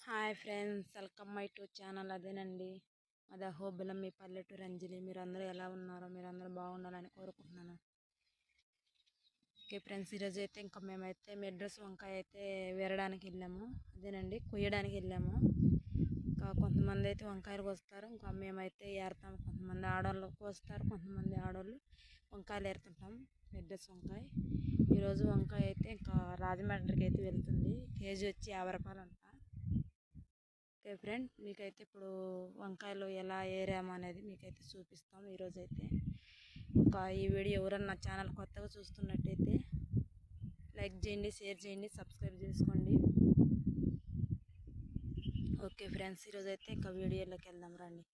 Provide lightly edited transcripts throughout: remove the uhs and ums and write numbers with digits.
Hi friends, welcome my to channel. అదేనండి అది అహోబిలం, మీ పల్లెటూరు అంజలి. మీరందరూ ఎలా ఉన్నారో, మీరందరూ బాగుండాలని కోరుకుంటున్నాను. ఓకే ఫ్రెండ్స్, ఈరోజు అయితే ఇంకా మేమైతే మెడ్రస్ వంకాయ అయితే వేరడానికి వెళ్ళాము. అదేనండి కొయ్యడానికి వెళ్ళాము. ఇంకా కొంతమంది అయితే వంకాయలు కోస్తారు, ఇంకా మేమైతే ఏరుతాము. కొంతమంది ఆడవాళ్ళు కోస్తారు, కొంతమంది ఆడవాళ్ళు వంకాయలు ఏరుతుంటాం. మెడ్రస్ వంకాయ ఈరోజు వంకాయ అయితే ఇంకా రాజమండ్రికి అయితే వెళ్తుంది. కేజీ వచ్చి 50 రూపాయలు అంట. ఓకే ఫ్రెండ్, మీకైతే ఇప్పుడు వంకాయలు ఎలా ఏరాము అనేది మీకైతే చూపిస్తాం ఈరోజు అయితే. ఇంకా ఈ వీడియో ఎవరన్నా ఛానల్ కొత్తగా చూస్తున్నట్టయితే లైక్ చేయండి, షేర్ చేయండి, సబ్స్క్రైబ్ చేసుకోండి. ఓకే ఫ్రెండ్స్, ఈరోజు అయితే ఇంకా వీడియోలోకి వెళ్దాం రండి.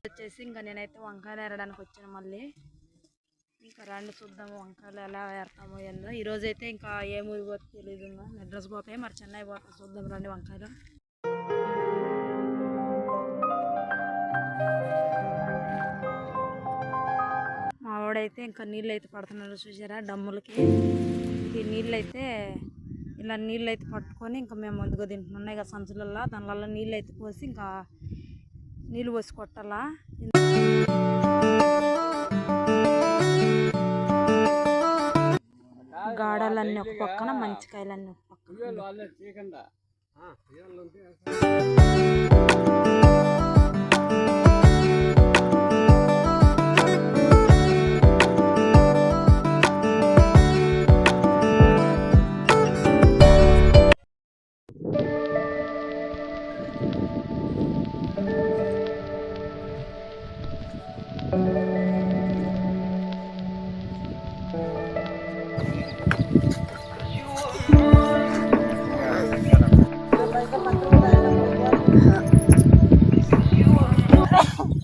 వచ్చేసి ఇంకా నేనైతే వంకాయలు ఏరడానికి వచ్చాను. మళ్ళీ ఇంకా రండి చూద్దాము వంకాయలు ఎలా ఏరుతామో ఏందో. ఈరోజు అయితే ఇంకా ఏ ఊరికి పోతే తెలియదు. ఇంకా మెడ్రస్ పోతాయి, మరి చెన్నై పోతాయి. చూద్దాం రండి వంకాయలు. మా వాడైతే ఇంకా నీళ్ళు అయితే పడుతున్నాడు చూసారా, డమ్ములకి. ఈ నీళ్ళు అయితే ఇలా నీళ్ళు అయితే పట్టుకొని ఇంకా మేము ముందుగా తింటున్నాయి కదా సంచులల్లో, దానివల్ల నీళ్ళు అయితే పోసి ఇంకా నీళ్ళు పోసి కొట్టాలా. గాడాలన్నీ ఒక పక్కన, మంచికాయలన్నీ ఒక పక్కన.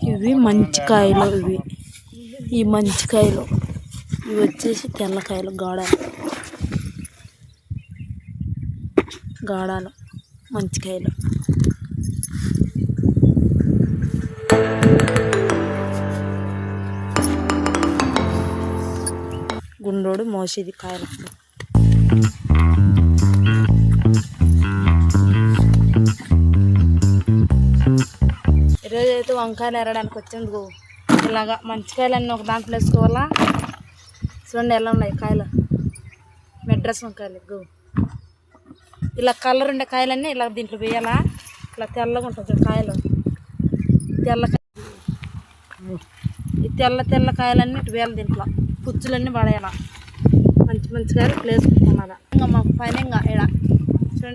ఇవి మంచికాయలు. ఈ మంచికాయలు ఇవి వచ్చేసి తెల్లకాయలు, గాడాలు మంచికాయలు. గుండోడు మోసేది కాయలు. ఈరోజు అయితే వంకాయలు ఎరడానికి వచ్చేందుకు ఇలాగా మంచికాయలన్నీ ఒక దాంట్లో వేసుకోవాలా. చూడండి ఎలా ఉన్నాయి కాయలు, మెడ్రస్ వంకాయలు. ఇలా కలర్ ఉండే కాయలన్నీ ఇలా దీంట్లో వేయాలా. ఇలా తెల్లగా ఉంటుంది కాయలు, ఈ తెల్ల కాయలన్నీ ఇటు వేయాలి. దీంట్లో పుచ్చులన్నీ పడేయాల. మంచి కాయలు ఇట్లా వేసుకుంటున్నారా. ఇంకా మాకు పైన ఇంకా ఇక్కడ